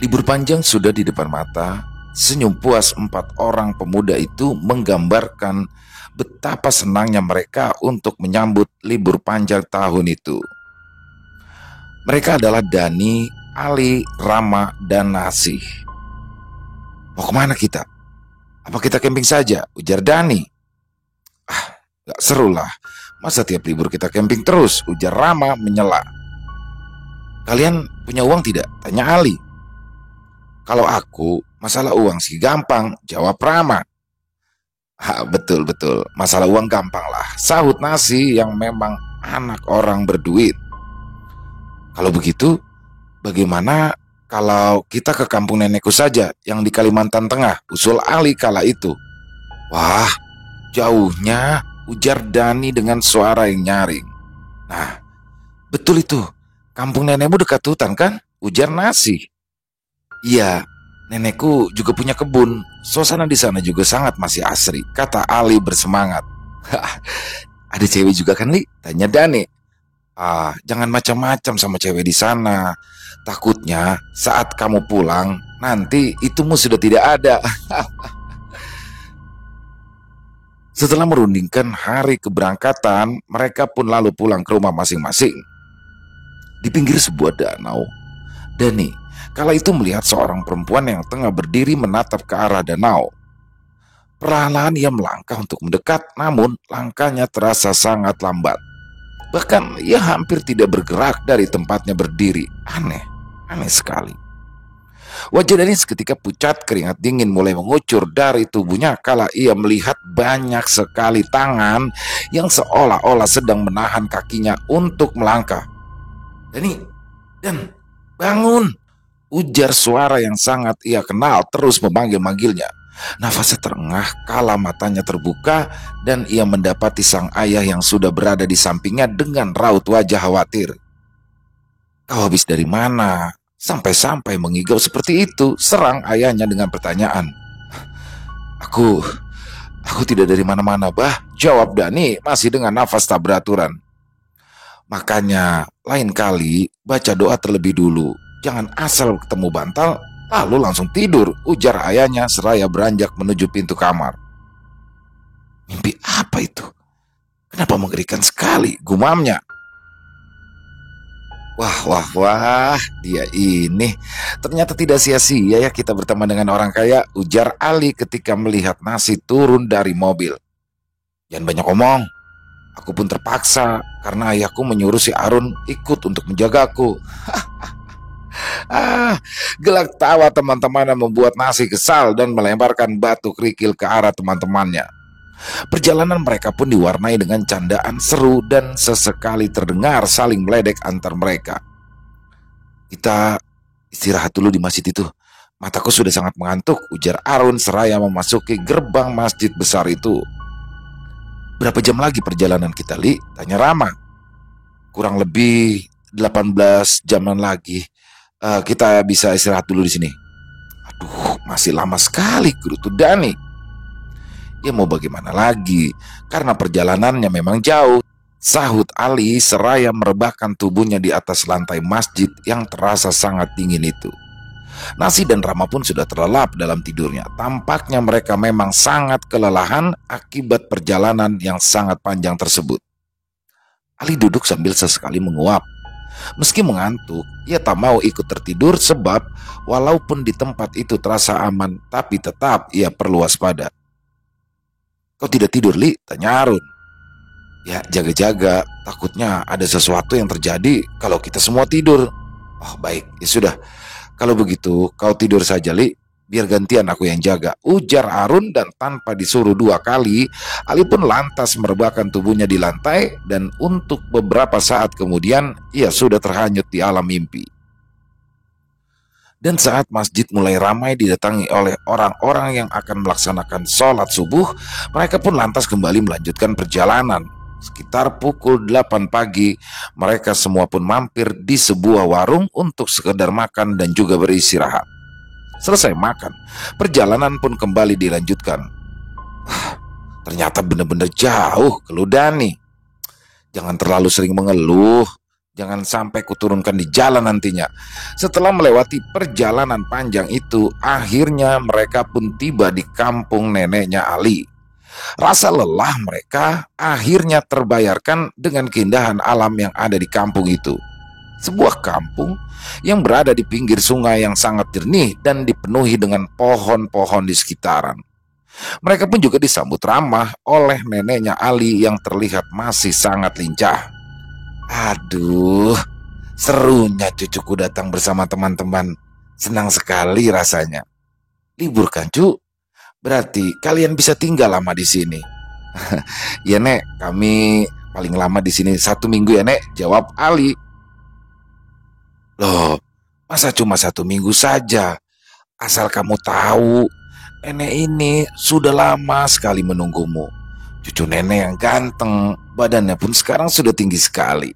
Libur panjang sudah di depan mata. Senyum puas empat orang pemuda itu menggambarkan betapa senangnya mereka untuk menyambut libur panjang tahun itu. Mereka adalah Dani, Ali, Rama, dan Nasih. Mau kemana kita? Apa kita camping saja? Ujar Dani. Gak seru lah. Masa tiap libur kita camping terus? Ujar Rama menyela. Kalian punya uang tidak? Tanya Ali. Kalau aku, masalah uang sih gampang, jawab Rama. Betul, masalah uang gampang lah, sahut Nasih yang memang anak orang berduit. Kalau begitu, bagaimana kalau kita ke kampung nenekku saja yang di Kalimantan Tengah, usul Ali kala itu. Wah, jauhnya, ujar Dani dengan suara yang nyaring. Nah, betul itu, kampung nenekmu dekat hutan kan? Ujar Nasih. Iya, nenekku juga punya kebun. Suasana di sana juga sangat masih asri, kata Ali bersemangat. Ada cewek juga kan, Li? Tanya Dani. Jangan macam-macam sama cewek di sana. Takutnya saat kamu pulang nanti itumu sudah tidak ada. Setelah merundingkan hari keberangkatan, mereka pun lalu pulang ke rumah masing-masing. Di pinggir sebuah danau, Dani kala itu melihat seorang perempuan yang tengah berdiri menatap ke arah danau. Perlahan ia melangkah untuk mendekat, namun langkahnya terasa sangat lambat. Bahkan ia hampir tidak bergerak dari tempatnya berdiri. Aneh sekali. Wajah Dani seketika pucat, keringat dingin mulai mengucur dari tubuhnya kala ia melihat banyak sekali tangan yang seolah-olah sedang menahan kakinya untuk melangkah. Dan bangun, ujar suara yang sangat ia kenal terus memanggil-manggilnya. Nafasnya terengah kala matanya terbuka dan ia mendapati sang ayah yang sudah berada di sampingnya dengan raut wajah khawatir. Kau habis dari mana? Sampai-sampai mengigau seperti itu, serang ayahnya dengan pertanyaan. Aku tidak dari mana-mana, Bah, jawab Dani masih dengan nafas tak beraturan. Makanya lain kali baca doa terlebih dulu. Jangan asal ketemu bantal lalu langsung tidur, ujar ayahnya seraya beranjak menuju pintu kamar. Mimpi apa itu? Kenapa mengerikan sekali, gumamnya. Wah, dia ini ternyata tidak sia-sia ya kita berteman dengan orang kaya, ujar Ali ketika melihat Nasih turun dari mobil. Jangan banyak omong. Aku pun terpaksa karena ayahku menyuruh si Arun ikut untuk menjagaku. Gelak tawa teman-temannya membuat Nasih kesal dan melemparkan batu kerikil ke arah teman-temannya. Perjalanan mereka pun diwarnai dengan candaan seru dan sesekali terdengar saling meledek antar mereka. Kita istirahat dulu di masjid itu. Mataku sudah sangat mengantuk, ujar Arun seraya memasuki gerbang masjid besar itu. Berapa jam lagi perjalanan kita, Li? Tanya Rama. Kurang lebih 18 jaman lagi. Kita bisa istirahat dulu di sini. Aduh, masih lama sekali, gerutu Dani. Ya mau bagaimana lagi, karena perjalanannya memang jauh, sahut Ali seraya merebahkan tubuhnya di atas lantai masjid yang terasa sangat dingin itu. Nasih dan Rama pun sudah terlelap dalam tidurnya. Tampaknya mereka memang sangat kelelahan akibat perjalanan yang sangat panjang tersebut. Ali duduk sambil sesekali menguap. Meski mengantuk, ia tak mau ikut tertidur sebab walaupun di tempat itu terasa aman, tapi tetap ia perlu waspada. Kau tidak tidur, Li? Tanya Arun. Ya, jaga-jaga, takutnya ada sesuatu yang terjadi kalau kita semua tidur. Oh, baik, ya sudah. Kalau begitu, kau tidur saja, Li. Biar gantian aku yang jaga, ujar Arun, dan tanpa disuruh dua kali, Ali pun lantas merebahkan tubuhnya di lantai dan untuk beberapa saat kemudian ia sudah terhanyut di alam mimpi. Dan saat masjid mulai ramai didatangi oleh orang-orang yang akan melaksanakan sholat subuh, mereka pun lantas kembali melanjutkan perjalanan. Sekitar pukul 8 pagi, mereka semua pun mampir di sebuah warung untuk sekedar makan dan juga beristirahat. Selesai makan, perjalanan pun kembali dilanjutkan. Ternyata benar-benar jauh, keluh Dani. Jangan terlalu sering mengeluh, Jangan sampai kuturunkan di jalan nantinya. Setelah melewati perjalanan panjang itu, akhirnya mereka pun tiba di kampung neneknya Ali. Rasa lelah mereka akhirnya terbayarkan dengan keindahan alam yang ada di kampung itu. Sebuah kampung yang berada di pinggir sungai yang sangat jernih dan dipenuhi dengan pohon-pohon di sekitaran. Mereka pun juga disambut ramah oleh neneknya Ali yang terlihat masih sangat lincah. Aduh, serunya cucuku datang bersama teman-teman. Senang sekali rasanya. Libur kan, Cu? Berarti kalian bisa tinggal lama di sini. Ya, Nek, kami paling lama di sini 1 minggu ya, Nek, jawab Ali. Loh, masa cuma 1 minggu saja? Asal kamu tahu, nenek ini sudah lama sekali menunggumu. Cucu nenek yang ganteng, badannya pun sekarang sudah tinggi sekali.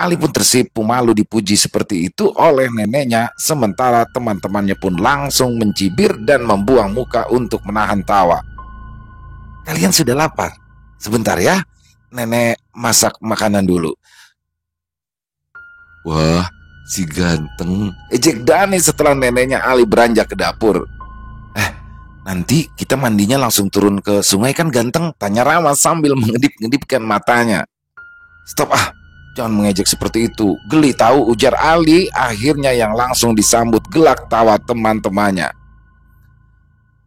Ali pun tersipu malu dipuji seperti itu oleh neneknya, sementara teman-temannya pun langsung mencibir dan membuang muka untuk menahan tawa. Kalian sudah lapar? Sebentar ya, nenek masak makanan dulu. Wah, si ganteng, ejek Dani setelah neneknya Ali beranjak ke dapur. Nanti kita mandinya langsung turun ke sungai kan ganteng? Tanya Rama sambil mengedip-ngedipkan matanya. Stop jangan mengejek seperti itu. Geli tahu, ujar Ali akhirnya yang langsung disambut gelak tawa teman-temannya.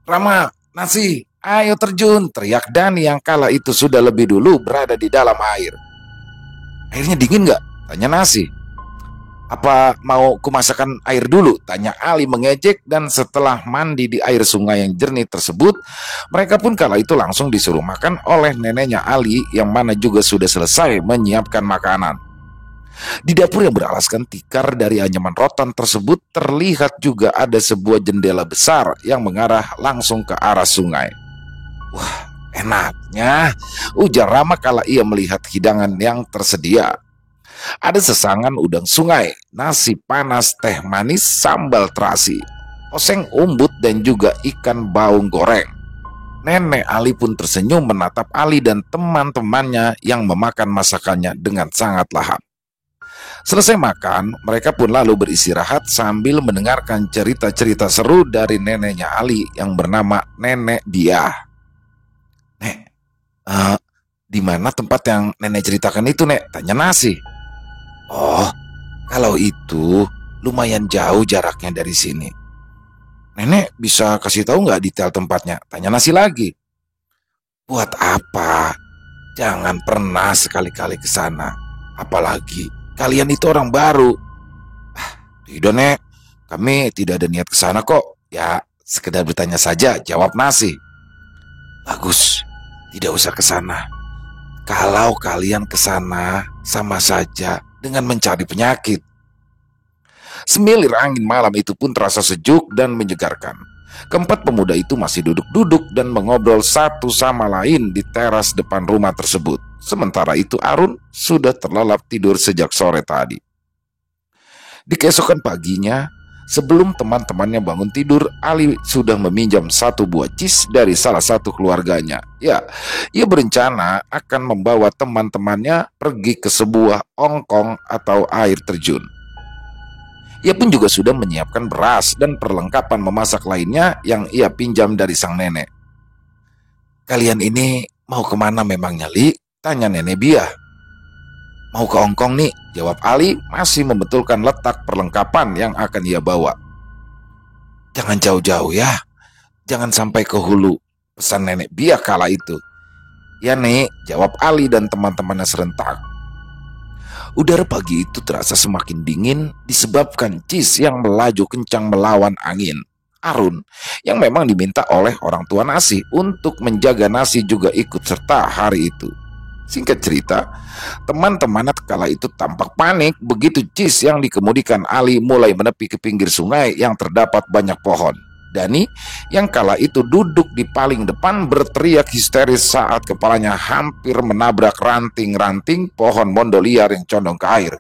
Rama, nasi, ayo terjun, teriak Dani yang kala itu sudah lebih dulu berada di dalam air. Airnya dingin gak? Tanya Nasi. Apa mau kumasakan air dulu? Tanya Ali mengejek, dan setelah mandi di air sungai yang jernih tersebut, mereka pun kala itu langsung disuruh makan oleh neneknya Ali yang mana juga sudah selesai menyiapkan makanan. Di dapur yang beralaskan tikar dari anyaman rotan tersebut terlihat juga ada sebuah jendela besar yang mengarah langsung ke arah sungai. Wah, enaknya, ujar Rama kala ia melihat hidangan yang tersedia. Ada sesangan udang sungai, nasi panas, teh manis, sambal terasi, oseng umbut, dan juga ikan baung goreng. Nenek Ali pun tersenyum menatap Ali dan teman-temannya yang memakan masakannya dengan sangat lahap. Selesai makan, mereka pun lalu beristirahat sambil mendengarkan cerita-cerita seru dari neneknya Ali yang bernama Nenek Diah. Nek, di mana tempat yang nenek ceritakan itu, Nek? Tanya Nasi. Oh, kalau itu lumayan jauh jaraknya dari sini. Nenek bisa kasih tahu nggak detail tempatnya? Tanya Nasi lagi. Buat apa? Jangan pernah sekali-kali ke sana. Apalagi kalian itu orang baru. Tidak, Nek. Kami tidak ada niat ke sana kok. Ya, sekedar bertanya saja, jawab Nasi. Bagus, tidak usah ke sana. Kalau kalian ke sana, sama saja dengan mencari penyakit. Semilir angin malam itu pun terasa sejuk dan menyegarkan. Keempat pemuda itu masih duduk-duduk dan mengobrol satu sama lain di teras depan rumah tersebut. Sementara itu Arun sudah terlelap tidur sejak sore tadi. Di keesokan paginya, sebelum teman-temannya bangun tidur, Ali sudah meminjam 1 buah cis dari salah satu keluarganya. Ya, ia berencana akan membawa teman-temannya pergi ke sebuah ongkong atau air terjun. Ia pun juga sudah menyiapkan beras dan perlengkapan memasak lainnya yang ia pinjam dari sang nenek. Kalian ini mau kemana memangnya, Li? Tanya Nenek Biah. Mau ke ongkong nih, jawab Ali masih membetulkan letak perlengkapan yang akan ia bawa. Jangan jauh-jauh ya, jangan sampai ke hulu, pesan Nenek Biah kala itu. Ya Nek, jawab Ali dan teman-temannya serentak. Udara pagi itu terasa semakin dingin disebabkan cis yang melaju kencang melawan angin. Arun, yang memang diminta oleh orang tua Nasi untuk menjaga Nasi, juga ikut serta hari itu. Singkat cerita, teman-temannya kala itu tampak panik begitu cis yang dikemudikan Ali mulai menepi ke pinggir sungai yang terdapat banyak pohon. Dani yang kala itu duduk di paling depan berteriak histeris saat kepalanya hampir menabrak ranting-ranting pohon mondoliar yang condong ke air.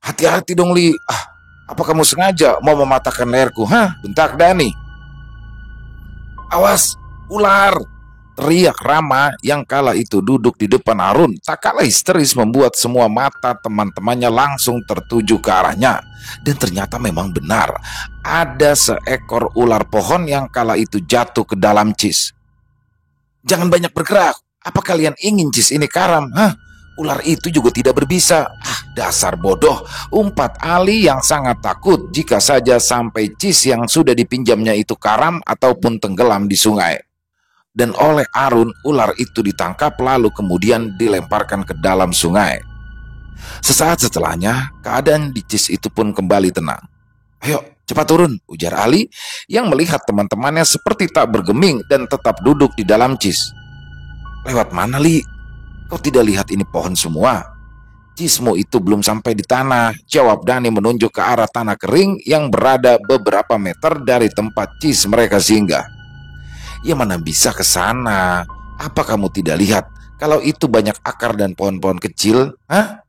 Hati-hati dong, Li. Apa kamu sengaja mau mematahkan leherku? Bentak Dani. Awas, ular, Teriak Rama yang kala itu duduk di depan Harun tak kalah histeris membuat semua mata teman-temannya langsung tertuju ke arahnya. Dan ternyata memang benar, ada seekor ular pohon yang kala itu jatuh ke dalam Cis. "Jangan banyak bergerak, apa kalian ingin Cis ini karam? Hah? Ular itu juga tidak berbisa." "Ah, dasar bodoh," umpat Ali yang sangat takut jika saja sampai Cis yang sudah dipinjamnya itu karam ataupun tenggelam di sungai. Dan oleh Harun, ular itu ditangkap lalu kemudian dilemparkan ke dalam sungai. Sesaat setelahnya, keadaan di Cis itu pun kembali tenang. "Ayo, cepat turun," ujar Ali yang melihat teman-temannya seperti tak bergeming dan tetap duduk di dalam Cis. "Lewat mana, Li? Kau tidak lihat ini pohon semua? Cismu itu belum sampai di tanah," jawab Dani menunjuk ke arah tanah kering yang berada beberapa meter dari tempat Cis mereka singgah. "Ya mana bisa ke sana? Apa kamu tidak lihat kalau itu banyak akar dan pohon-pohon kecil? Hah?"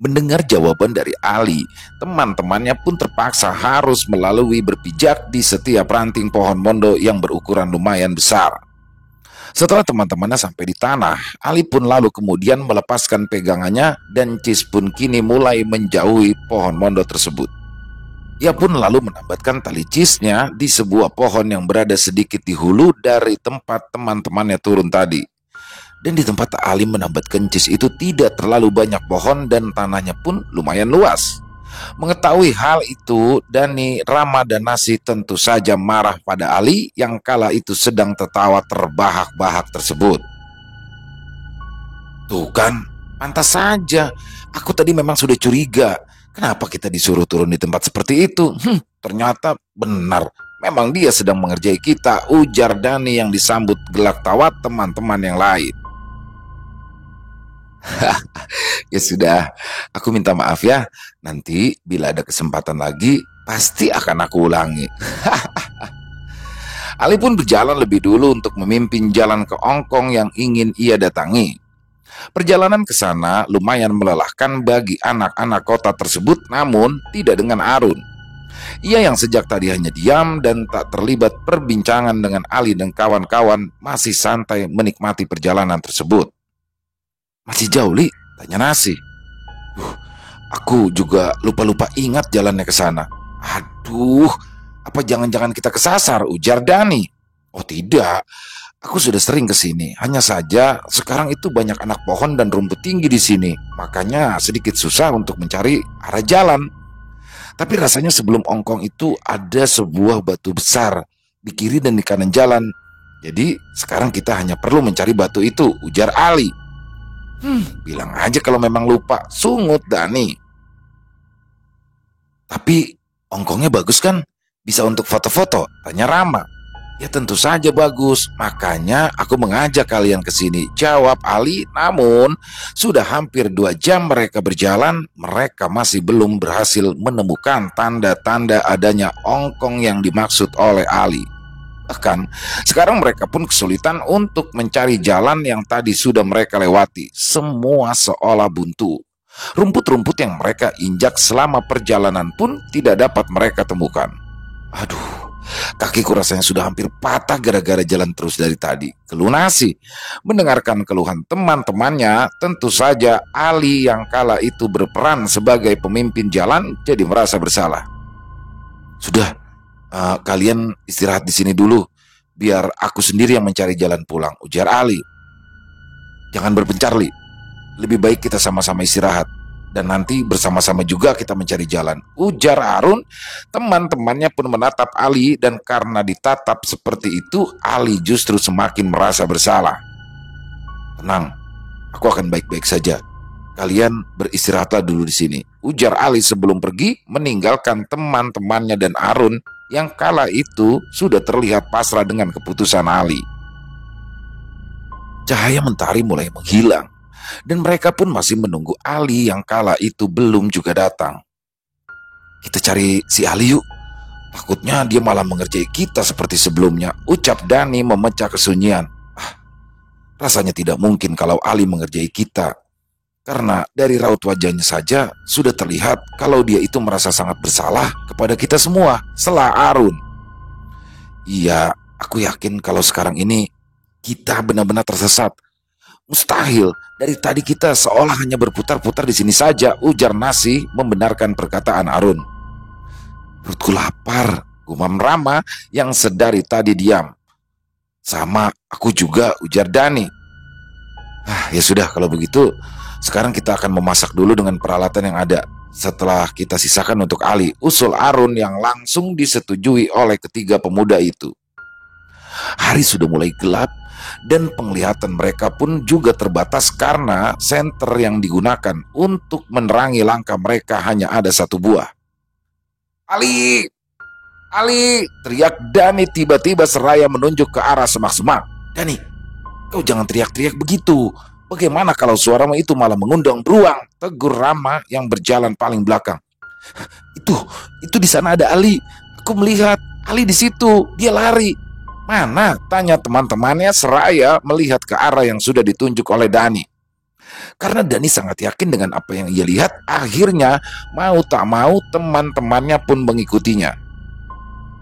Mendengar jawaban dari Ali, teman-temannya pun terpaksa harus melalui berpijak di setiap ranting pohon mondo yang berukuran lumayan besar. Setelah teman-temannya sampai di tanah, Ali pun lalu kemudian melepaskan pegangannya dan Cis pun kini mulai menjauhi pohon mondo tersebut. Ia pun lalu menambatkan tali cisnya di sebuah pohon yang berada sedikit di hulu dari tempat teman-temannya turun tadi. Dan di tempat Ali menambatkan cis itu tidak terlalu banyak pohon dan tanahnya pun lumayan luas. Mengetahui hal itu, Dani, Rama, dan Nasi tentu saja marah pada Ali yang kala itu sedang tertawa terbahak-bahak tersebut. "Tuh kan, pantas saja. Aku tadi memang sudah curiga. Kenapa kita disuruh turun di tempat seperti itu? Ternyata benar. Memang dia sedang mengerjai kita," ujar Dani yang disambut gelak tawa teman-teman yang lain. "Ya sudah, aku minta maaf ya. Nanti bila ada kesempatan lagi, pasti akan aku ulangi." Ali pun berjalan lebih dulu untuk memimpin jalan ke Ongkong yang ingin ia datangi. Perjalanan ke sana lumayan melelahkan bagi anak-anak kota tersebut, namun tidak dengan Harun. Ia yang sejak tadi hanya diam dan tak terlibat perbincangan dengan Ali dan kawan-kawan masih santai menikmati perjalanan tersebut. "Masih jauh, Li?" tanya Nasi. Aku juga lupa-lupa ingat jalannya ke sana." "Aduh, apa jangan-jangan kita kesasar?" ujar Dani. "Oh tidak, aku sudah sering ke sini. Hanya saja sekarang itu banyak anak pohon dan rumput tinggi di sini, makanya sedikit susah untuk mencari arah jalan. Tapi rasanya sebelum Ongkong itu ada sebuah batu besar di kiri dan di kanan jalan. Jadi sekarang kita hanya perlu mencari batu itu," ujar Ali. Bilang aja kalau memang lupa," sungut Dani. "Tapi Ongkongnya bagus kan? Bisa untuk foto-foto?" tanya Rama. "Ya tentu saja bagus, makanya aku mengajak kalian ke sini," jawab Ali. Namun sudah hampir 2 jam mereka berjalan, mereka masih belum berhasil menemukan tanda-tanda adanya Ongkong yang dimaksud oleh Ali. Bahkan sekarang mereka pun kesulitan untuk mencari jalan yang tadi sudah mereka lewati. Semua seolah buntu. Rumput-rumput yang mereka injak selama perjalanan pun tidak dapat mereka temukan. Aduh, kakiku rasanya sudah hampir patah gara-gara jalan terus dari tadi, keluh Nasi. Mendengarkan keluhan teman-temannya, tentu saja Ali yang kala itu berperan sebagai pemimpin jalan jadi merasa bersalah. "Sudah, kalian istirahat di sini dulu, biar aku sendiri yang mencari jalan pulang," ujar Ali. "Jangan berpencar, Li. Lebih baik kita sama-sama istirahat. Dan nanti bersama-sama juga kita mencari jalan," ujar Harun. Teman-temannya pun menatap Ali dan karena ditatap seperti itu, Ali justru semakin merasa bersalah. "Tenang, aku akan baik-baik saja. Kalian beristirahatlah dulu di sini," ujar Ali sebelum pergi meninggalkan teman-temannya dan Harun yang kala itu sudah terlihat pasrah dengan keputusan Ali. Cahaya mentari mulai menghilang dan mereka pun masih menunggu Ali yang kala itu belum juga datang. "Kita cari si Ali yuk. Takutnya dia malah mengerjai kita seperti sebelumnya," ucap Dani memecah kesunyian. Rasanya tidak mungkin kalau Ali mengerjai kita. Karena dari raut wajahnya saja sudah terlihat kalau dia itu merasa sangat bersalah kepada kita semua, sela Harun. "Iya, aku yakin kalau sekarang ini Kita benar-benar tersesat. Mustahil, dari tadi kita seolah hanya berputar-putar di sini saja, ujar Nasi membenarkan perkataan Arun. Perutku lapar, gumam Rama yang sedari tadi diam. Sama, aku juga, ujar Dani. Ya sudah, kalau begitu sekarang kita akan memasak dulu dengan peralatan yang ada. Setelah kita sisakan untuk Ali, usul Arun yang langsung disetujui oleh ketiga pemuda itu. Hari sudah mulai gelap dan penglihatan mereka pun juga terbatas karena senter yang digunakan untuk menerangi langkah mereka hanya ada satu buah. Ali! Ali! Teriak Dani tiba-tiba seraya menunjuk ke arah semak-semak. Dani, kau jangan teriak-teriak begitu. Bagaimana kalau suaramu itu malah mengundang beruang? Tegur Rama yang berjalan paling belakang. Itu di sana ada Ali. Aku melihat Ali di situ. Dia lari. Mana? Tanya teman-temannya seraya melihat ke arah yang sudah ditunjuk oleh Dani. Karena Dani sangat yakin dengan apa yang ia lihat, akhirnya mau tak mau teman-temannya pun mengikutinya.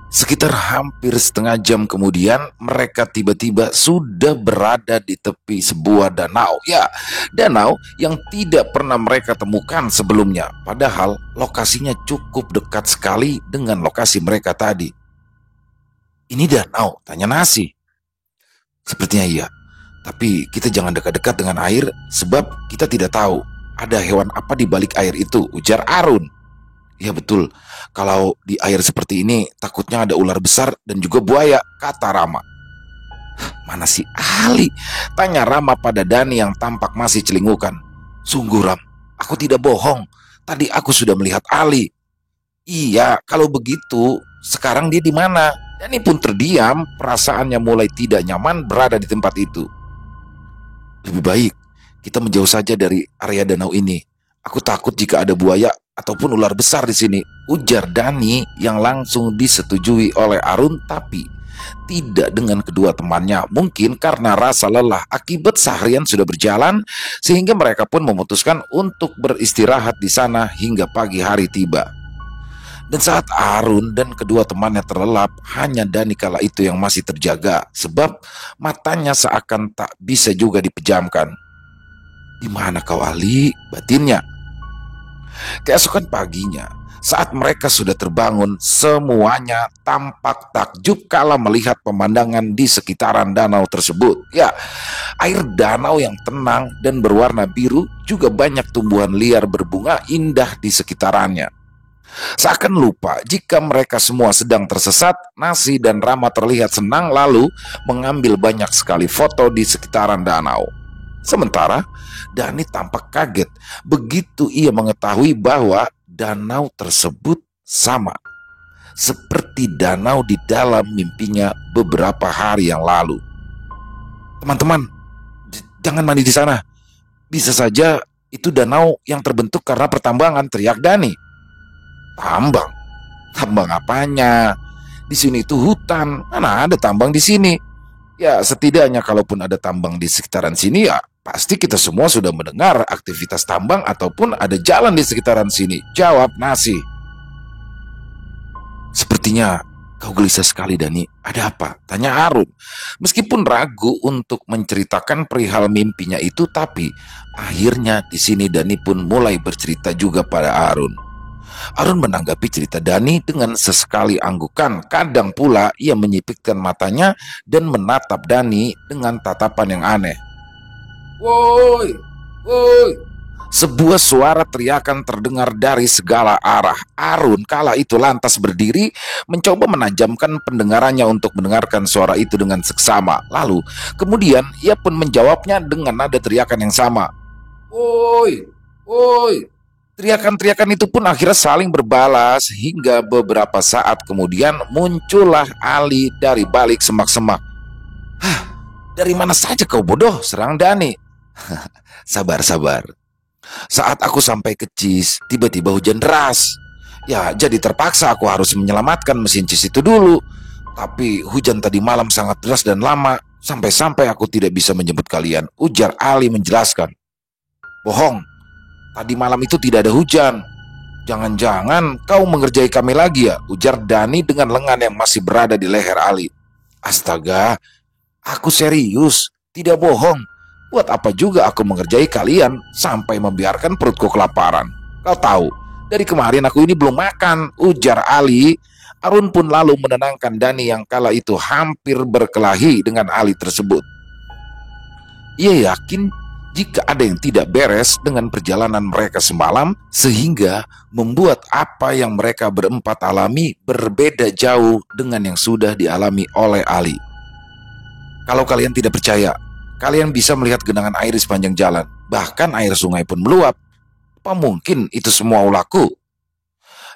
Sekitar hampir setengah jam kemudian, mereka tiba-tiba sudah berada di tepi sebuah danau. Ya, danau yang tidak pernah mereka temukan sebelumnya. Padahal lokasinya cukup dekat sekali dengan lokasi mereka tadi. Ini danau? Tanya Nasi. Sepertinya iya. Tapi kita jangan dekat-dekat dengan air, sebab kita tidak tahu ada hewan apa di balik air itu, ujar Arun. Ya betul, kalau di air seperti ini takutnya ada ular besar dan juga buaya, kata Rama. Mana si Ali? Tanya Rama pada Dani yang tampak masih celingukan. Sungguh Ram, aku tidak bohong. Tadi aku sudah melihat Ali. Iya, kalau begitu sekarang dia di mana? Dani pun terdiam, perasaannya mulai tidak nyaman berada di tempat itu. Lebih baik kita menjauh saja dari area danau ini. Aku takut jika ada buaya ataupun ular besar di sini, ujar Dani yang langsung disetujui oleh Arun, tapi tidak dengan kedua temannya. Mungkin karena rasa lelah akibat seharian sudah berjalan, sehingga mereka pun memutuskan untuk beristirahat di sana hingga pagi hari tiba. Dan saat Arun dan kedua temannya terlelap, hanya Dani kala itu yang masih terjaga, sebab matanya seakan tak bisa juga dipejamkan. Di mana kau Ali? Batinnya. Keesokan paginya, saat mereka sudah terbangun, semuanya tampak takjub kala melihat pemandangan di sekitaran danau tersebut. Ya, air danau yang tenang dan berwarna biru, juga banyak tumbuhan liar berbunga indah di sekitarannya. Seakan lupa jika mereka semua sedang tersesat, Nasi dan Rama terlihat senang lalu mengambil banyak sekali foto di sekitaran danau. Sementara Dani tampak kaget begitu ia mengetahui bahwa danau tersebut sama seperti danau di dalam mimpinya beberapa hari yang lalu. Teman-teman, jangan mandi di sana. Bisa saja itu danau yang terbentuk karena pertambangan, teriak Dani. Tambang? Tambang apanya? Di sini itu hutan, mana ada tambang di sini? Ya setidaknya kalaupun ada tambang di sekitaran sini, ya pasti kita semua sudah mendengar aktivitas tambang ataupun ada jalan di sekitaran sini, jawab Nasi. Sepertinya kau gelisah sekali Dani, ada apa? Tanya Arun. Meskipun ragu untuk menceritakan perihal mimpinya itu, tapi akhirnya di sini Dani pun mulai bercerita juga pada Arun. Arun menanggapi cerita Dani dengan sesekali anggukan. Kadang pula ia menyipitkan matanya dan menatap Dani dengan tatapan yang aneh. Woi, woi. Sebuah suara teriakan terdengar dari segala arah. Arun kala itu lantas berdiri, mencoba menajamkan pendengarannya untuk mendengarkan suara itu dengan seksama. Lalu kemudian ia pun menjawabnya dengan nada teriakan yang sama. Woi, woi. Teriakan-teriakan itu pun akhirnya saling berbalas hingga beberapa saat kemudian muncullah Ali dari balik semak-semak. Hah, dari mana saja kau bodoh? Serang Dani. Sabar-sabar. Saat aku sampai ke Cis, tiba-tiba hujan deras. Ya, jadi terpaksa aku harus menyelamatkan mesin Cis itu dulu. Tapi hujan tadi malam sangat deras dan lama, sampai-sampai aku tidak bisa menjemput kalian, ujar Ali menjelaskan. Bohong. Tadi malam itu tidak ada hujan. Jangan-jangan kau mengerjai kami lagi ya, ujar Dani dengan lengan yang masih berada di leher Ali. Astaga, Aku serius, tidak bohong. Buat apa juga aku mengerjai kalian sampai membiarkan perutku kelaparan? Kau tahu, dari kemarin aku ini belum makan, ujar Ali. Arun pun lalu menenangkan Dani yang kala itu hampir berkelahi dengan Ali tersebut. Ia yakin jika ada yang tidak beres dengan perjalanan mereka semalam, sehingga membuat apa yang mereka berempat alami berbeda jauh dengan yang sudah dialami oleh Ali. Kalau kalian tidak percaya, kalian bisa melihat genangan air di sepanjang jalan. Bahkan air sungai pun meluap. Apa mungkin itu semua ulahku?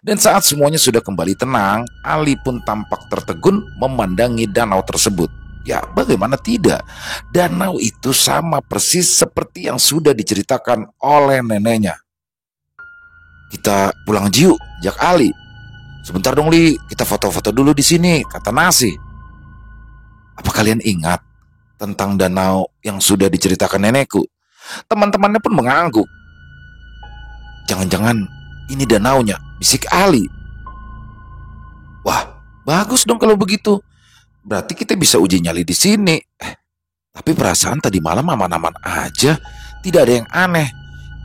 Dan saat semuanya sudah kembali tenang, Ali pun tampak tertegun memandangi danau tersebut. Ya, bagaimana tidak? Danau itu sama persis seperti yang sudah diceritakan oleh neneknya. Kita pulang Jiu, jak Ali. Sebentar dong Li, kita foto-foto dulu di sini, kata Nasi. Apa kalian ingat tentang danau yang sudah diceritakan nenekku? Teman-temannya pun mengangguk. Jangan-jangan ini danaunya, bisik Ali. Wah, bagus dong kalau begitu. Berarti kita bisa uji nyali di sini. Tapi perasaan tadi malam aman-aman aja, tidak ada yang aneh.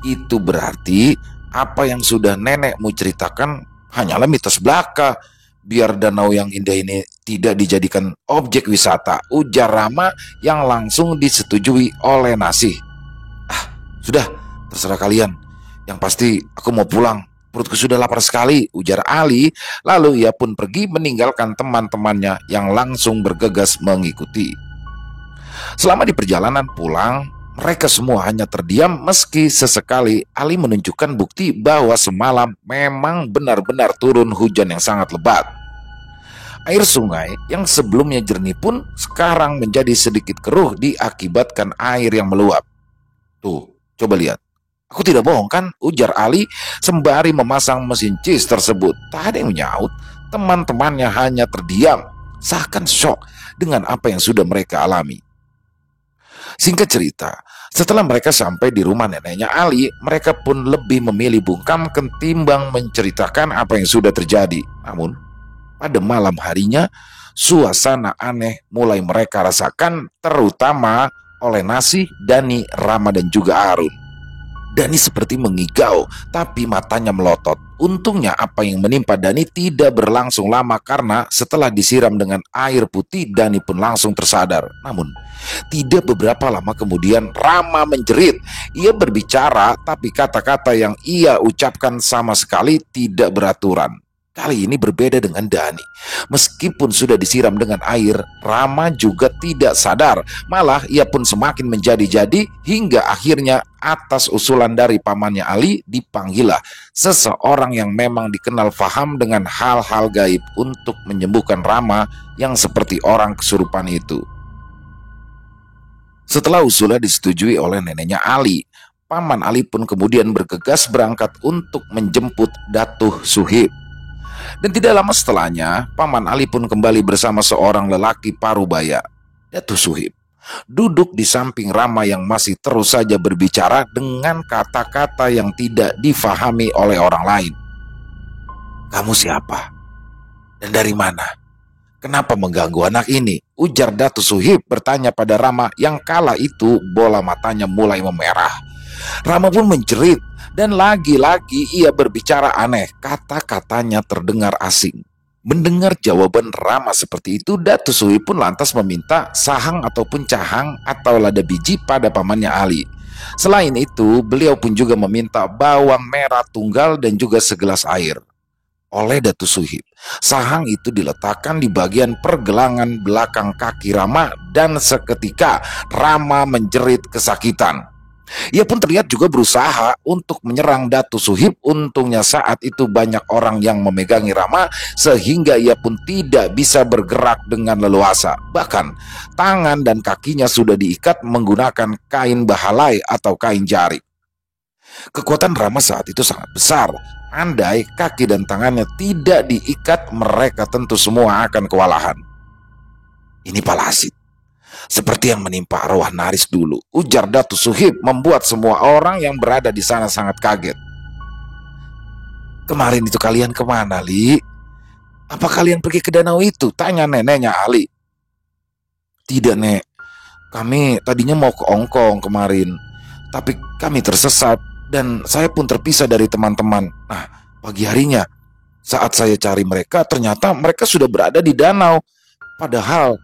Itu berarti apa yang sudah nenekmu ceritakan hanyalah mitos belaka. Biar danau yang indah ini tidak dijadikan objek wisata, ujar Rama yang langsung disetujui oleh Nasi. Sudah, terserah kalian. Yang pasti aku mau pulang. Perutku sudah lapar sekali, ujar Ali. Lalu ia pun pergi meninggalkan teman-temannya yang langsung bergegas mengikuti. Selama di perjalanan pulang, mereka semua hanya terdiam meski sesekali Ali menunjukkan bukti bahwa semalam memang benar-benar turun hujan yang sangat lebat. Air sungai yang sebelumnya jernih pun sekarang menjadi sedikit keruh diakibatkan air yang meluap. Tuh, coba lihat. Aku tidak bohong kan, ujar Ali sembari memasang mesin cheese tersebut. Tak ada yang menyaut, teman-temannya hanya terdiam, seakan syok dengan apa yang sudah mereka alami. Singkat cerita, setelah mereka sampai di rumah neneknya Ali, mereka pun lebih memilih bungkam ketimbang menceritakan apa yang sudah terjadi. Namun, pada malam harinya, suasana aneh mulai mereka rasakan, terutama oleh Nasi, Dani, Rama, dan juga Arun. Dani seperti mengigau, tapi matanya melotot. Untungnya apa yang menimpa Dani tidak berlangsung lama karena setelah disiram dengan air putih, Dani pun langsung tersadar. Namun, tidak beberapa lama kemudian Rama menjerit. Ia berbicara, tapi kata-kata yang ia ucapkan sama sekali tidak beraturan. Kali ini berbeda dengan Dani. Meskipun sudah disiram dengan air, Rama juga tidak sadar. Malah ia pun semakin menjadi-jadi hingga akhirnya atas usulan dari pamannya Ali dipanggillah seseorang yang memang dikenal faham dengan hal-hal gaib untuk menyembuhkan Rama yang seperti orang kesurupan itu. Setelah usulnya disetujui oleh neneknya Ali, paman Ali pun kemudian bergegas berangkat untuk menjemput Datuh Suhib. Dan tidak lama setelahnya, paman Ali pun kembali bersama seorang lelaki parubaya, Datuh Suhib, duduk di samping Rama yang masih terus saja berbicara dengan kata-kata yang tidak difahami oleh orang lain. Kamu siapa? Dan dari mana? Kenapa mengganggu anak ini? Ujar Datuh Suhib bertanya pada Rama yang kala itu bola matanya mulai memerah. Rama pun menjerit dan lagi-lagi ia berbicara aneh, kata-katanya terdengar asing. Mendengar jawaban Rama seperti itu, Datuh Suhib pun lantas meminta sahang ataupun cahang atau lada biji pada pamannya Ali. Selain itu, beliau pun juga meminta bawang merah tunggal dan juga segelas air. Oleh Datuh Suhib, sahang itu diletakkan di bagian pergelangan belakang kaki Rama dan seketika Rama menjerit kesakitan. Ia pun terlihat juga berusaha untuk menyerang Datuh Suhib. Untungnya saat itu banyak orang yang memegangi Rama sehingga ia pun tidak bisa bergerak dengan leluasa. Bahkan tangan dan kakinya sudah diikat menggunakan kain bahalai atau kain jarik. Kekuatan Rama saat itu sangat besar. Andai kaki dan tangannya tidak diikat, mereka tentu semua akan kewalahan. Ini Palasit, seperti yang menimpa arwah Naris dulu, ujar Datuh Suhib membuat semua orang yang berada di sana sangat kaget. Kemarin itu kalian kemana, Li? Apa kalian pergi ke danau itu? Tanya neneknya Ali. Tidak, Nek. Kami tadinya mau ke Hongkong kemarin, tapi kami tersesat dan saya pun terpisah dari teman-teman. Nah, pagi harinya saat saya cari mereka, ternyata mereka sudah berada di danau. Padahal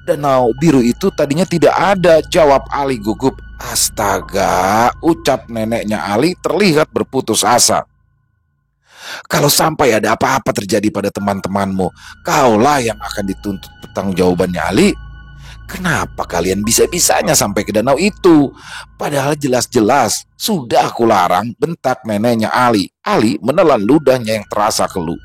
danau biru itu tadinya tidak ada, jawab Ali gugup. Astaga, ucap neneknya Ali terlihat berputus asa. Kalau sampai ada apa-apa terjadi pada teman-temanmu, kaulah yang akan dituntut pertanggungjawabannya, Ali. Kenapa kalian bisa-bisanya sampai ke danau itu? Padahal jelas-jelas sudah aku larang, bentak neneknya Ali. Ali menelan ludahnya yang terasa keluh.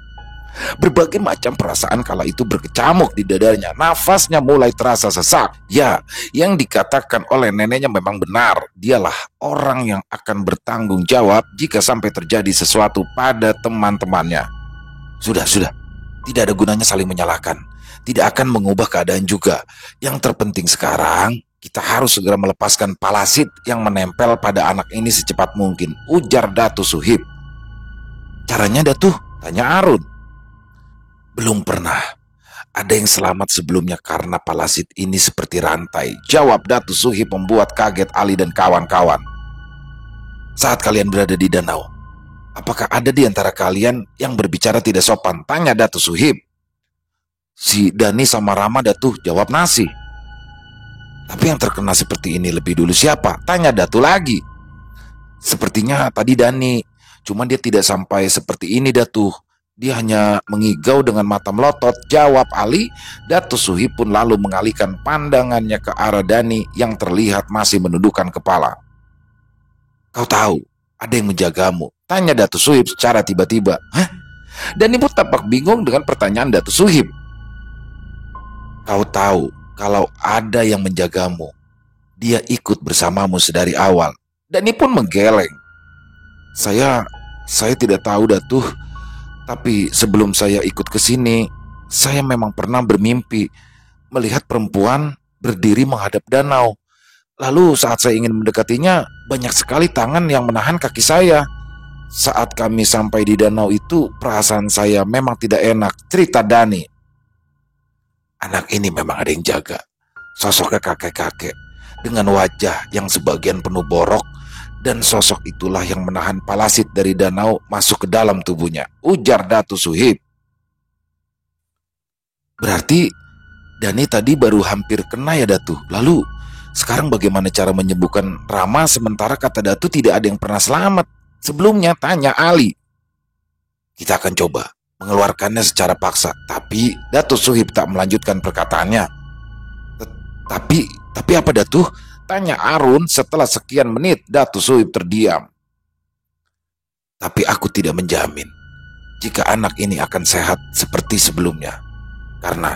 Berbagai macam perasaan kala itu berkecamuk di dadanya. Nafasnya mulai terasa sesak. Ya, yang dikatakan oleh neneknya memang benar. Dialah orang yang akan bertanggung jawab jika sampai terjadi sesuatu pada teman-temannya. Sudah. Tidak ada gunanya saling menyalahkan. Tidak akan mengubah keadaan juga. Yang terpenting sekarang, kita harus segera melepaskan palasit yang menempel pada anak ini secepat mungkin, ujar Datu Suhib. Caranya, Datu? Tanya Arun. Belum pernah ada yang selamat sebelumnya karena palasit ini seperti rantai, jawab Datu Suhib membuat kaget Ali dan kawan-kawan. Saat kalian berada di danau, apakah ada di antara kalian yang berbicara tidak sopan? Tanya Datu Suhib. Si Dani sama Rama, Datu, jawab Nasi. Tapi yang terkena seperti ini lebih dulu siapa? Tanya Datu lagi. Sepertinya tadi Dani, cuma dia tidak sampai seperti ini, Datu. Dia hanya mengigau dengan mata melotot, jawab Ali. Datu Suhib pun lalu mengalihkan pandangannya ke arah Dani yang terlihat masih menundukkan kepala. Kau tahu, ada yang menjagamu? Tanya Datu Suhib secara tiba-tiba. Hah? Dani pun tampak bingung dengan pertanyaan Datu Suhib. Kau tahu, kalau ada yang menjagamu, dia ikut bersamamu sedari awal. Dani pun menggeleng. Saya tidak tahu, Datu. Tapi sebelum saya ikut ke sini, saya memang pernah bermimpi melihat perempuan berdiri menghadap danau. Lalu saat saya ingin mendekatinya, banyak sekali tangan yang menahan kaki saya. Saat kami sampai di danau itu, perasaan saya memang tidak enak, cerita Dani. Anak ini memang ada yang jaga. Sosoknya kakek-kakek dengan wajah yang sebagian penuh borok. Dan sosok itulah yang menahan palasit dari danau masuk ke dalam tubuhnya, ujar Datu Suhib. Berarti Dani tadi baru hampir kena ya, Datu. Lalu sekarang bagaimana cara menyembuhkan Rama sementara kata Datu tidak ada yang pernah selamat sebelumnya? Tanya Ali. Kita akan coba mengeluarkannya secara paksa. Tapi Datu Suhib tak melanjutkan perkataannya. Tapi apa, Datu? Tanya Arun. Setelah sekian menit Datu Suhib terdiam. Tapi aku tidak menjamin jika anak ini akan sehat seperti sebelumnya. Karena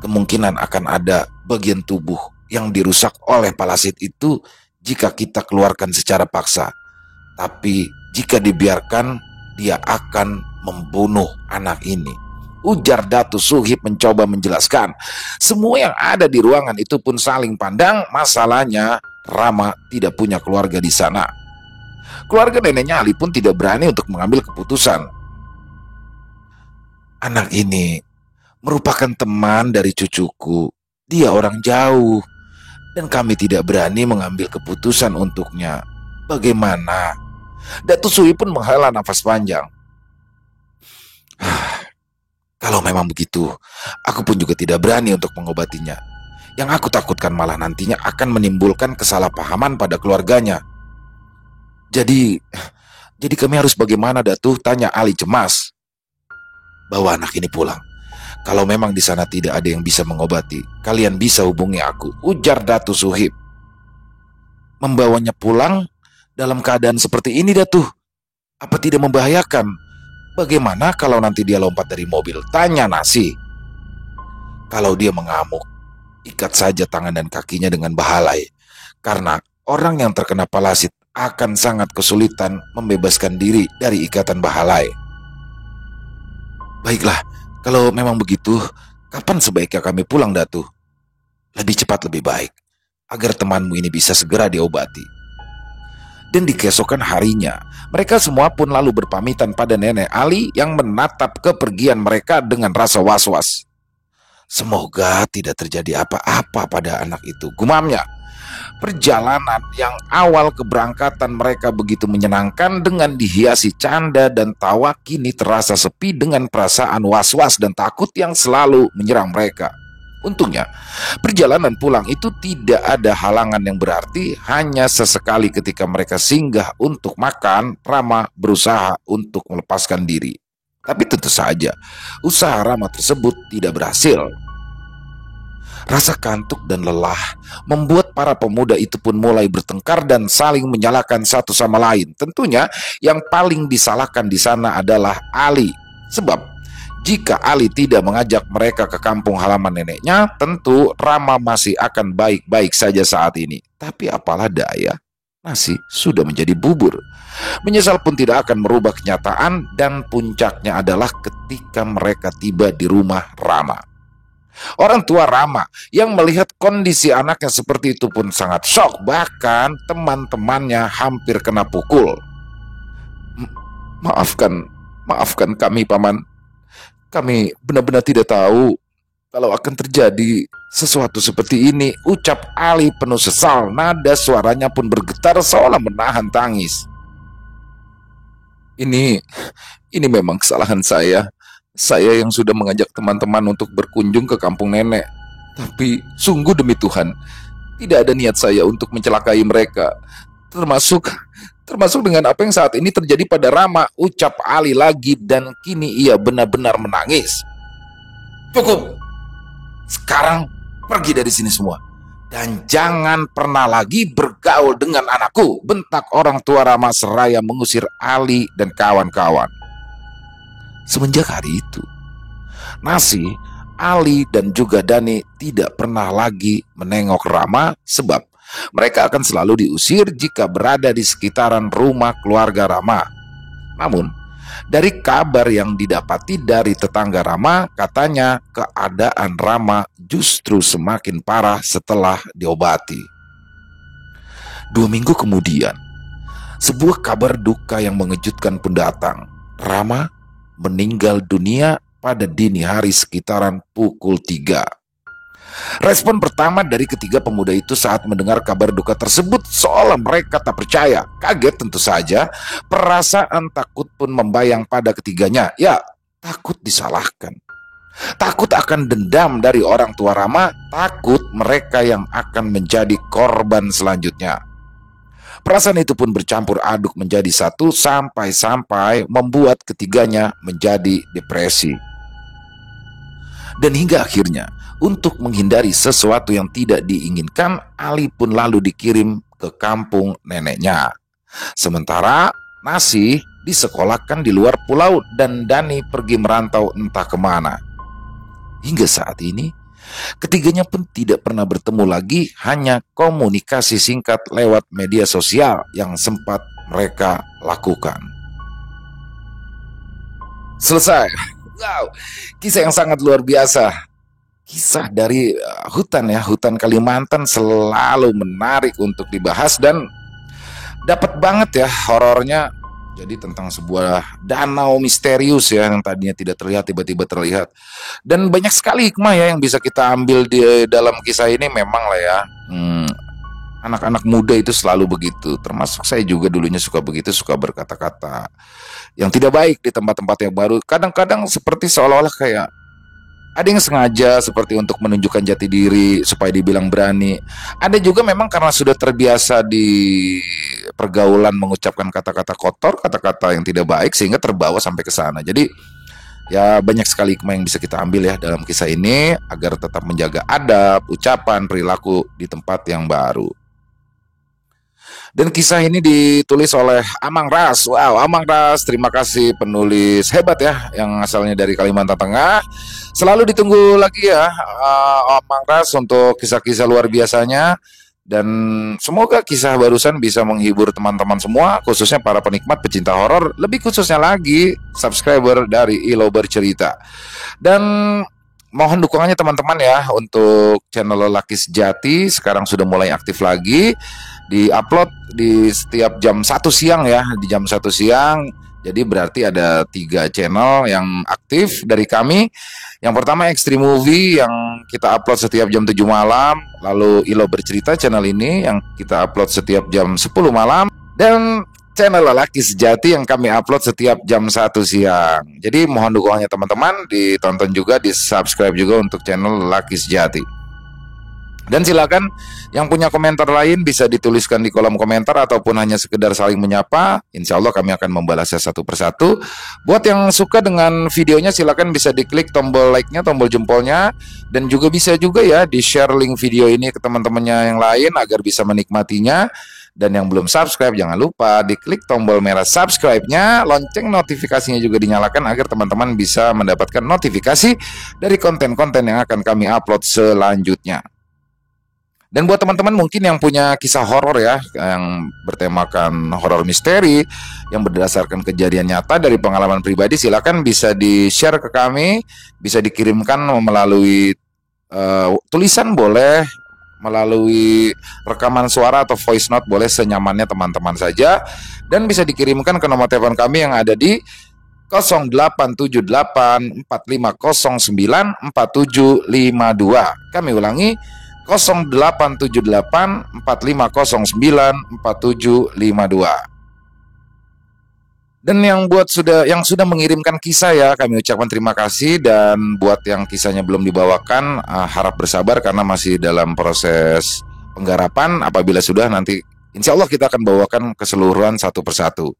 kemungkinan akan ada bagian tubuh yang dirusak oleh palasit itu jika kita keluarkan secara paksa. Tapi jika dibiarkan, dia akan membunuh anak ini, ujar Datu Suhib mencoba menjelaskan. Semua yang ada di ruangan itu pun saling pandang. Masalahnya Rama tidak punya keluarga di sana. Keluarga neneknya Ali pun tidak berani untuk mengambil keputusan. Anak ini merupakan teman dari cucuku. Dia orang jauh dan kami tidak berani mengambil keputusan untuknya. Bagaimana? Datu Suhib pun menghela nafas panjang. Kalau memang begitu, aku pun juga tidak berani untuk mengobatinya. Yang aku takutkan malah nantinya akan menimbulkan kesalahpahaman pada keluarganya. Jadi kami harus bagaimana, Datu? Tanya Ali cemas. Bawa anak ini pulang. Kalau memang di sana tidak ada yang bisa mengobati, kalian bisa hubungi aku, ujar Datu Suhib. Membawanya pulang dalam keadaan seperti ini, Datu? Apa tidak membahayakan? Bagaimana kalau nanti dia lompat dari mobil? Tanya Nasi. Kalau dia mengamuk, ikat saja tangan dan kakinya dengan bahalai. Karena orang yang terkena palasit akan sangat kesulitan membebaskan diri dari ikatan bahalai. Baiklah, kalau memang begitu, kapan sebaiknya kami pulang, Datu? Lebih cepat lebih baik, agar temanmu ini bisa segera diobati. Dan di keesokan harinya, mereka semua pun lalu berpamitan pada nenek Ali yang menatap kepergian mereka dengan rasa was-was. Semoga tidak terjadi apa-apa pada anak itu, gumamnya. Perjalanan yang awal keberangkatan mereka begitu menyenangkan dengan dihiasi canda dan tawa kini terasa sepi dengan perasaan was-was dan takut yang selalu menyerang mereka. Untungnya, perjalanan pulang itu tidak ada halangan yang berarti, hanya sesekali ketika mereka singgah untuk makan, Rama berusaha untuk melepaskan diri. Tapi tentu saja, usaha Rama tersebut tidak berhasil. Rasa kantuk dan lelah membuat para pemuda itu pun mulai bertengkar dan saling menyalahkan satu sama lain. Tentunya yang paling disalahkan di sana adalah Ali. Sebab jika Ali tidak mengajak mereka ke kampung halaman neneknya, tentu Rama masih akan baik-baik saja saat ini. Tapi apalah daya, nasi sudah menjadi bubur. Menyesal pun tidak akan merubah kenyataan, dan puncaknya adalah ketika mereka tiba di rumah Rama. Orang tua Rama yang melihat kondisi anaknya seperti itu pun sangat shock, bahkan teman-temannya hampir kena pukul. Maafkan kami, Paman. Kami benar-benar tidak tahu kalau akan terjadi sesuatu seperti ini, ucap Ali penuh sesal. Nada suaranya pun bergetar seolah menahan tangis. Ini memang kesalahan saya. Saya yang sudah mengajak teman-teman untuk berkunjung ke kampung nenek. Tapi sungguh demi Tuhan, tidak ada niat saya untuk mencelakai mereka. Termasuk dengan apa yang saat ini terjadi pada Rama, ucap Ali lagi, dan kini ia benar-benar menangis. Cukup. Sekarang pergi dari sini semua. Dan jangan pernah lagi bergaul dengan anakku, bentak orang tua Rama seraya mengusir Ali dan kawan-kawan. Semenjak hari itu, Nasi, Ali, dan juga Dani tidak pernah lagi menengok Rama, sebab mereka akan selalu diusir jika berada di sekitaran rumah keluarga Rama. Namun, dari kabar yang didapati dari tetangga Rama, katanya keadaan Rama justru semakin parah setelah diobati. 2 minggu kemudian, sebuah kabar duka yang mengejutkan pun datang. Rama meninggal dunia pada dini hari sekitaran pukul 3. Respon pertama dari ketiga pemuda itu saat mendengar kabar duka tersebut seolah mereka tak percaya. Kaget tentu saja, perasaan takut pun membayang pada ketiganya. Ya, takut disalahkan, takut akan dendam dari orang tua Rama, takut mereka yang akan menjadi korban selanjutnya. Perasaan itu pun bercampur aduk menjadi satu sampai membuat ketiganya menjadi depresi. Dan hingga akhirnya, untuk menghindari sesuatu yang tidak diinginkan, Ali pun lalu dikirim ke kampung neneknya. Sementara Nasi disekolahkan di luar pulau dan Dani pergi merantau entah kemana. Hingga saat ini, ketiganya pun tidak pernah bertemu lagi, hanya komunikasi singkat lewat media sosial yang sempat mereka lakukan. Selesai. Wow, kisah yang sangat luar biasa. Kisah dari hutan Kalimantan selalu menarik untuk dibahas dan dapat banget ya horornya. Jadi tentang sebuah danau misterius ya, yang tadinya tidak terlihat tiba-tiba terlihat. Dan banyak sekali hikmah ya yang bisa kita ambil di dalam kisah ini. Memang lah ya, anak-anak muda itu selalu begitu. Termasuk saya juga dulunya suka begitu, suka berkata-kata yang tidak baik di tempat-tempat yang baru. Kadang-kadang seperti seolah-olah kayak ada yang sengaja seperti untuk menunjukkan jati diri supaya dibilang berani. Ada juga memang karena sudah terbiasa di pergaulan mengucapkan kata-kata kotor, kata-kata yang tidak baik, sehingga terbawa sampai ke sana. Jadi ya banyak sekali hikmah yang bisa kita ambil ya dalam kisah ini agar tetap menjaga adab, ucapan, perilaku di tempat yang baru. Dan kisah ini ditulis oleh Amang Ras. Wow, Amang Ras, terima kasih, penulis hebat ya, yang asalnya dari Kalimantan Tengah. Selalu ditunggu lagi ya Amang Ras untuk kisah-kisah luar biasanya. Dan semoga kisah barusan bisa menghibur teman-teman semua, khususnya para penikmat pecinta horor, lebih khususnya lagi subscriber dari Ilo Bercerita. Dan mohon dukungannya teman-teman ya untuk channel Lelaki Sejati. Sekarang sudah mulai aktif lagi, di-upload di setiap jam 1 siang ya. Di jam 1 siang Jadi berarti ada 3 channel yang aktif dari kami. Yang pertama Extreme Movie yang kita upload setiap jam 7 malam. Lalu Ilo Bercerita channel ini yang kita upload setiap jam 10 malam. Dan channel Lelaki Sejati yang kami upload setiap jam 1 siang. Jadi mohon dukungannya teman-teman, ditonton juga, di subscribe juga untuk channel Lelaki Sejati. Dan silakan yang punya komentar lain bisa dituliskan di kolom komentar ataupun hanya sekedar saling menyapa. Insya Allah kami akan membalasnya satu persatu. Buat yang suka dengan videonya silakan bisa diklik tombol like-nya, tombol jempolnya. Dan juga bisa juga ya di-share link video ini ke teman-temannya yang lain agar bisa menikmatinya. Dan yang belum subscribe jangan lupa diklik tombol merah subscribe-nya, lonceng notifikasinya juga dinyalakan agar teman-teman bisa mendapatkan notifikasi dari konten-konten yang akan kami upload selanjutnya. Dan buat teman-teman mungkin yang punya kisah horor ya, yang bertemakan horor misteri, yang berdasarkan kejadian nyata dari pengalaman pribadi, silakan bisa di-share ke kami, bisa dikirimkan melalui tulisan boleh, melalui rekaman suara atau voice note boleh, senyamannya teman-teman saja. Dan bisa dikirimkan ke nomor telepon kami yang ada di 0878 4509 4752. Kami ulangi, 0878 4509 4752. Dan yang sudah mengirimkan kisah ya, kami ucapkan terima kasih. Dan buat yang kisahnya belum dibawakan, harap bersabar karena masih dalam proses penggarapan. Apabila sudah, nanti insya Allah kita akan bawakan keseluruhan satu persatu.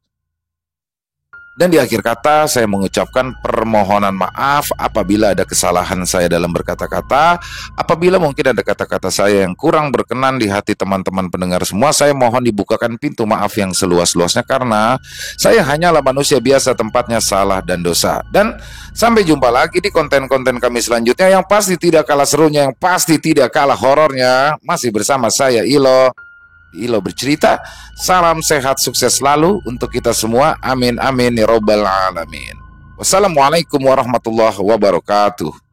Dan di akhir kata saya mengucapkan permohonan maaf apabila ada kesalahan saya dalam berkata-kata. Apabila mungkin ada kata-kata saya yang kurang berkenan di hati teman-teman pendengar semua, saya mohon dibukakan pintu maaf yang seluas-luasnya karena saya hanyalah manusia biasa, tempatnya salah dan dosa. Dan sampai jumpa lagi di konten-konten kami selanjutnya yang pasti tidak kalah serunya, yang pasti tidak kalah horornya. Masih bersama saya Ilo Bercerita. Salam sehat, sukses selalu untuk kita semua. Amin amin ya robbal alamin. Wassalamualaikum warahmatullahi wabarakatuh.